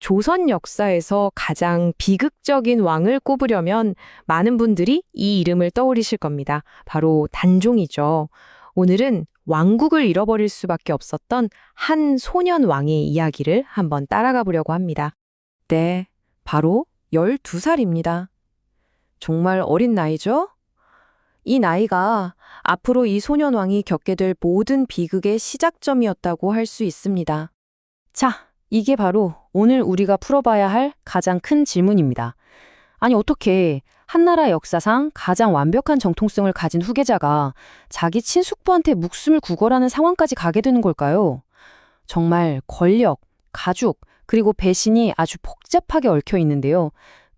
조선 역사에서 가장 비극적인 왕을 꼽으려면 많은 분들이 이 이름을 떠올리실 겁니다. 바로 단종이죠. 오늘은 왕국을 잃어버릴 수밖에 없었던 한 소년 왕의 이야기를 한번 따라가 보려고 합니다. 네, 바로 12살입니다. 정말 어린 나이죠? 이 나이가 앞으로 이 소년 왕이 겪게 될 모든 비극의 시작점이었다고 할 수 있습니다. 자, 이게 바로 오늘 우리가 풀어봐야 할 가장 큰 질문입니다. 아니, 어떻게 한나라 역사상 가장 완벽한 정통성을 가진 후계자가 자기 친숙부한테 목숨을 구걸하는 상황까지 가게 되는 걸까요? 정말 권력, 가족, 그리고 배신이 아주 복잡하게 얽혀 있는데요.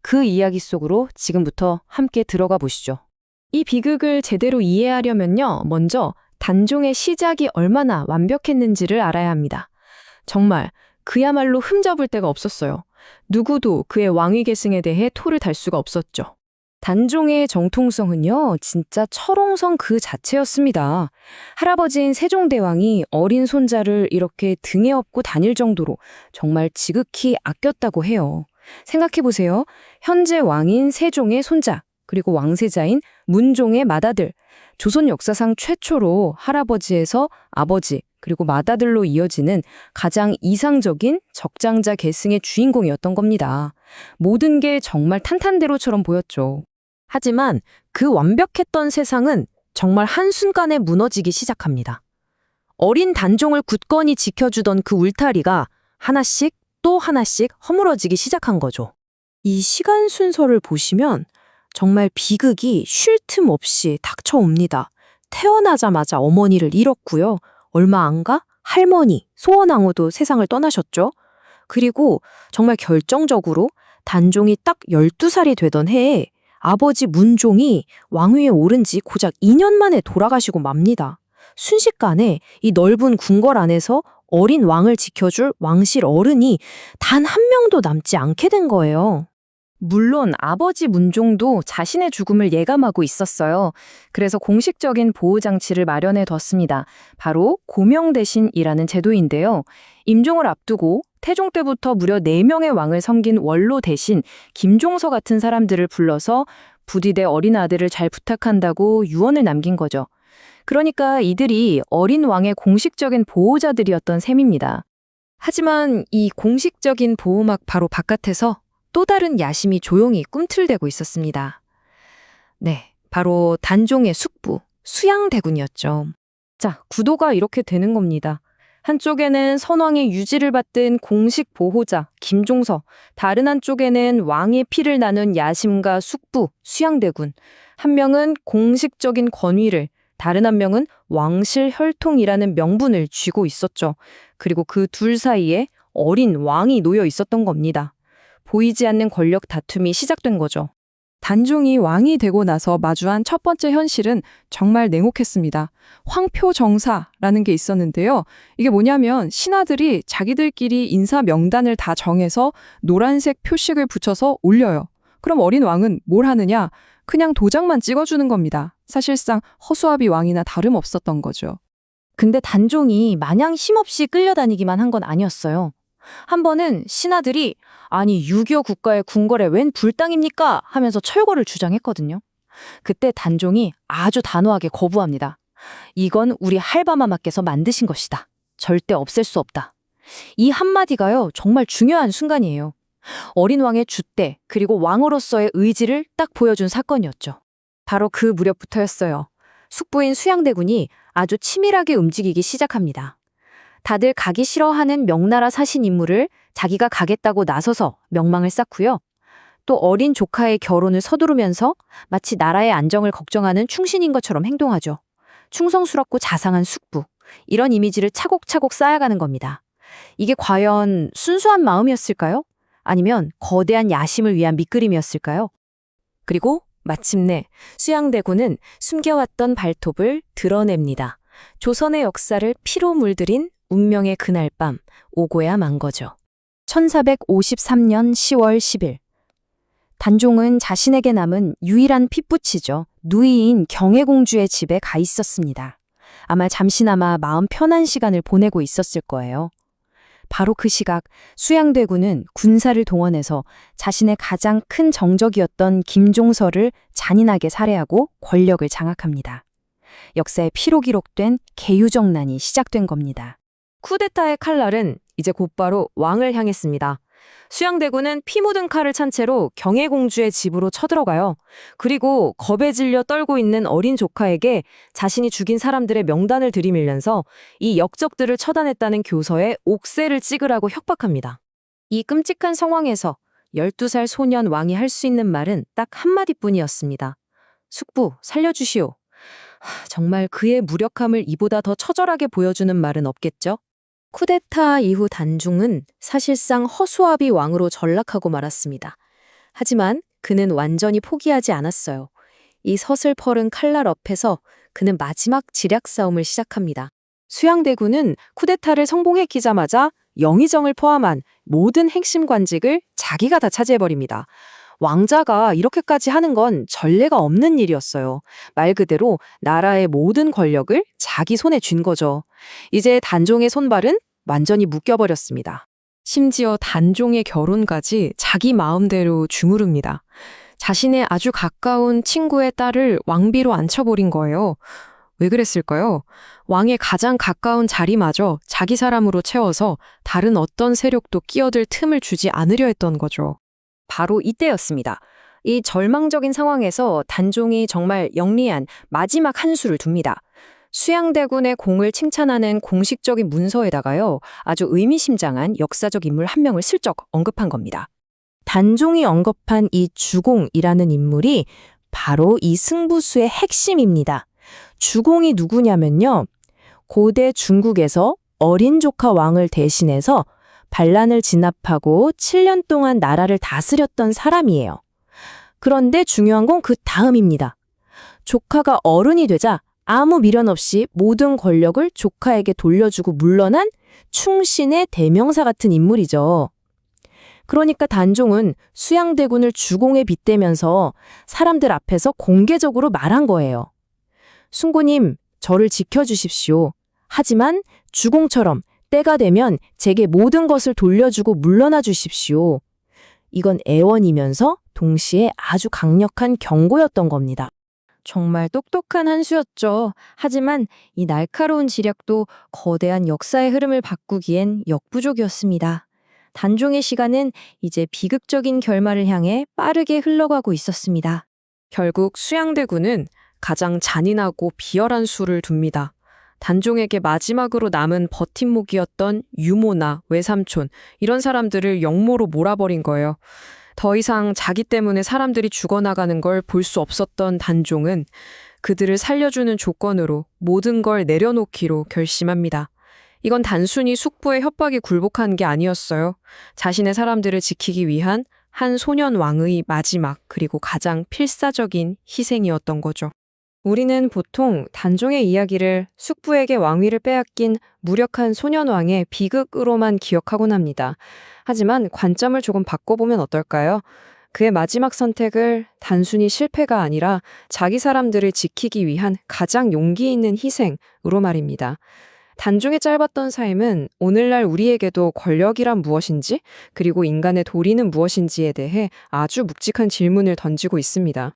그 이야기 속으로 지금부터 함께 들어가 보시죠. 이 비극을 제대로 이해하려면요, 먼저 단종의 시작이 얼마나 완벽했는지를 알아야 합니다. 정말 그야말로 흠잡을 데가 없었어요. 누구도 그의 왕위 계승에 대해 토를 달 수가 없었죠. 단종의 정통성은요, 진짜 철옹성 그 자체였습니다. 할아버지인 세종대왕이 어린 손자를 이렇게 등에 업고 다닐 정도로 정말 지극히 아꼈다고 해요. 생각해보세요. 현재 왕인 세종의 손자, 그리고 왕세자인 문종의 맏아들, 조선 역사상 최초로 할아버지에서 아버지, 그리고 맏아들로 이어지는 가장 이상적인 적장자 계승의 주인공이었던 겁니다. 모든 게 정말 탄탄대로처럼 보였죠. 하지만 그 완벽했던 세상은 정말 한순간에 무너지기 시작합니다. 어린 단종을 굳건히 지켜주던 그 울타리가 하나씩 또 하나씩 허물어지기 시작한 거죠. 이 시간 순서를 보시면 정말 비극이 쉴 틈 없이 닥쳐옵니다. 태어나자마자 어머니를 잃었고요. 얼마 안 가 할머니, 소원왕후도 세상을 떠나셨죠. 그리고 정말 결정적으로 단종이 딱 12살이 되던 해에 아버지 문종이 왕위에 오른 지 고작 2년 만에 돌아가시고 맙니다. 순식간에 이 넓은 궁궐 안에서 어린 왕을 지켜줄 왕실 어른이 단 한 명도 남지 않게 된 거예요. 물론 아버지 문종도 자신의 죽음을 예감하고 있었어요. 그래서 공식적인 보호장치를 마련해 뒀습니다. 바로 고명대신이라는 제도인데요. 임종을 앞두고 태종 때부터 무려 4명의 왕을 섬긴 원로 대신 김종서 같은 사람들을 불러서 부디대 어린 아들을 잘 부탁한다고 유언을 남긴 거죠. 그러니까 이들이 어린 왕의 공식적인 보호자들이었던 셈입니다. 하지만 이 공식적인 보호막 바로 바깥에서 또 다른 야심이 조용히 꿈틀대고 있었습니다. 네, 바로 단종의 숙부, 수양대군이었죠. 자, 구도가 이렇게 되는 겁니다. 한쪽에는 선왕의 유지를 받든 공식 보호자, 김종서, 다른 한쪽에는 왕의 피를 나눈 야심가 숙부, 수양대군. 한 명은 공식적인 권위를, 다른 한 명은 왕실 혈통이라는 명분을 쥐고 있었죠. 그리고 그 둘 사이에 어린 왕이 놓여 있었던 겁니다. 보이지 않는 권력 다툼이 시작된 거죠. 단종이 왕이 되고 나서 마주한 첫 번째 현실은 정말 냉혹했습니다. 황표정사라는 게 있었는데요. 이게 뭐냐면 신하들이 자기들끼리 인사 명단을 다 정해서 노란색 표식을 붙여서 올려요. 그럼 어린 왕은 뭘 하느냐? 그냥 도장만 찍어주는 겁니다. 사실상 허수아비 왕이나 다름없었던 거죠. 근데 단종이 마냥 힘없이 끌려다니기만 한 건 아니었어요. 한 번은 신하들이 아니 6.25 국가의 궁궐에 웬 불당입니까? 하면서 철거를 주장했거든요. 그때 단종이 아주 단호하게 거부합니다. 이건 우리 할바마마께서 만드신 것이다. 절대 없앨 수 없다. 이 한마디가요, 정말 중요한 순간이에요. 어린 왕의 줏대 그리고 왕으로서의 의지를 딱 보여준 사건이었죠. 바로 그 무렵부터였어요. 숙부인 수양대군이 아주 치밀하게 움직이기 시작합니다. 다들 가기 싫어하는 명나라 사신 인물을 자기가 가겠다고 나서서 명망을 쌓고요. 또 어린 조카의 결혼을 서두르면서 마치 나라의 안정을 걱정하는 충신인 것처럼 행동하죠. 충성스럽고 자상한 숙부. 이런 이미지를 차곡차곡 쌓아가는 겁니다. 이게 과연 순수한 마음이었을까요? 아니면 거대한 야심을 위한 밑그림이었을까요? 그리고 마침내 수양대군은 숨겨왔던 발톱을 드러냅니다. 조선의 역사를 피로 물들인 운명의 그날 밤 오고야 만 거죠. 1453년 10월 10일. 단종은 자신에게 남은 유일한 핏부치죠. 누이인 경혜공주의 집에 가 있었습니다. 아마 잠시나마 마음 편한 시간을 보내고 있었을 거예요. 바로 그 시각 수양대군은 군사를 동원해서 자신의 가장 큰 정적이었던 김종서를 잔인하게 살해하고 권력을 장악합니다. 역사에 피로 기록된 개유정난이 시작된 겁니다. 쿠데타의 칼날은 이제 곧바로 왕을 향했습니다. 수양대군은 피 묻은 칼을 찬 채로 경혜공주의 집으로 쳐들어가요. 그리고 겁에 질려 떨고 있는 어린 조카에게 자신이 죽인 사람들의 명단을 들이밀면서 이 역적들을 처단했다는 교서에 옥새를 찍으라고 협박합니다. 이 끔찍한 상황에서 12살 소년 왕이 할 수 있는 말은 딱 한마디뿐이었습니다. 숙부, 살려주시오. 정말 그의 무력함을 이보다 더 처절하게 보여주는 말은 없겠죠? 쿠데타 이후 단중은 사실상 허수아비 왕으로 전락하고 말았습니다. 하지만 그는 완전히 포기하지 않았어요. 이 서슬퍼른 칼날 앞에서 그는 마지막 지략 싸움을 시작합니다. 수양대군은 쿠데타를 성공시키자마자 영의정을 포함한 모든 핵심 관직을 자기가 다 차지해버립니다. 왕자가 이렇게까지 하는 건 전례가 없는 일이었어요. 말 그대로 나라의 모든 권력을 자기 손에 쥔 거죠. 이제 단종의 손발은 완전히 묶여버렸습니다. 심지어 단종의 결혼까지 자기 마음대로 주무릅니다. 자신의 아주 가까운 친구의 딸을 왕비로 앉혀버린 거예요. 왜 그랬을까요? 왕의 가장 가까운 자리마저 자기 사람으로 채워서 다른 어떤 세력도 끼어들 틈을 주지 않으려 했던 거죠. 바로 이때였습니다. 이 절망적인 상황에서 단종이 정말 영리한 마지막 한 수를 둡니다. 수양대군의 공을 칭찬하는 공식적인 문서에다가요, 아주 의미심장한 역사적 인물 한 명을 슬쩍 언급한 겁니다. 단종이 언급한 이 주공이라는 인물이 바로 이 승부수의 핵심입니다. 주공이 누구냐면요, 고대 중국에서 어린 조카 왕을 대신해서 반란을 진압하고 7년 동안 나라를 다스렸던 사람이에요. 그런데 중요한 건 그 다음입니다. 조카가 어른이 되자 아무 미련 없이 모든 권력을 조카에게 돌려주고 물러난 충신의 대명사 같은 인물이죠. 그러니까 단종은 수양대군을 주공에 빗대면서 사람들 앞에서 공개적으로 말한 거예요. 순고님, 저를 지켜주십시오. 하지만 주공처럼 때가 되면 제게 모든 것을 돌려주고 물러나 주십시오. 이건 애원이면서 동시에 아주 강력한 경고였던 겁니다. 정말 똑똑한 한 수였죠. 하지만 이 날카로운 지략도 거대한 역사의 흐름을 바꾸기엔 역부족이었습니다. 단종의 시간은 이제 비극적인 결말을 향해 빠르게 흘러가고 있었습니다. 결국 수양대군은 가장 잔인하고 비열한 수를 둡니다. 단종에게 마지막으로 남은 버팀목이었던 유모나 외삼촌, 이런 사람들을 역모로 몰아버린 거예요. 더 이상 자기 때문에 사람들이 죽어나가는 걸 볼 수 없었던 단종은 그들을 살려주는 조건으로 모든 걸 내려놓기로 결심합니다. 이건 단순히 숙부의 협박에 굴복한 게 아니었어요. 자신의 사람들을 지키기 위한 한 소년 왕의 마지막, 그리고 가장 필사적인 희생이었던 거죠. 우리는 보통 단종의 이야기를 숙부에게 왕위를 빼앗긴 무력한 소년왕의 비극으로만 기억하곤 합니다. 하지만 관점을 조금 바꿔보면 어떨까요? 그의 마지막 선택을 단순히 실패가 아니라 자기 사람들을 지키기 위한 가장 용기 있는 희생으로 말입니다. 단종의 짧았던 삶은 오늘날 우리에게도 권력이란 무엇인지, 그리고 인간의 도리는 무엇인지에 대해 아주 묵직한 질문을 던지고 있습니다.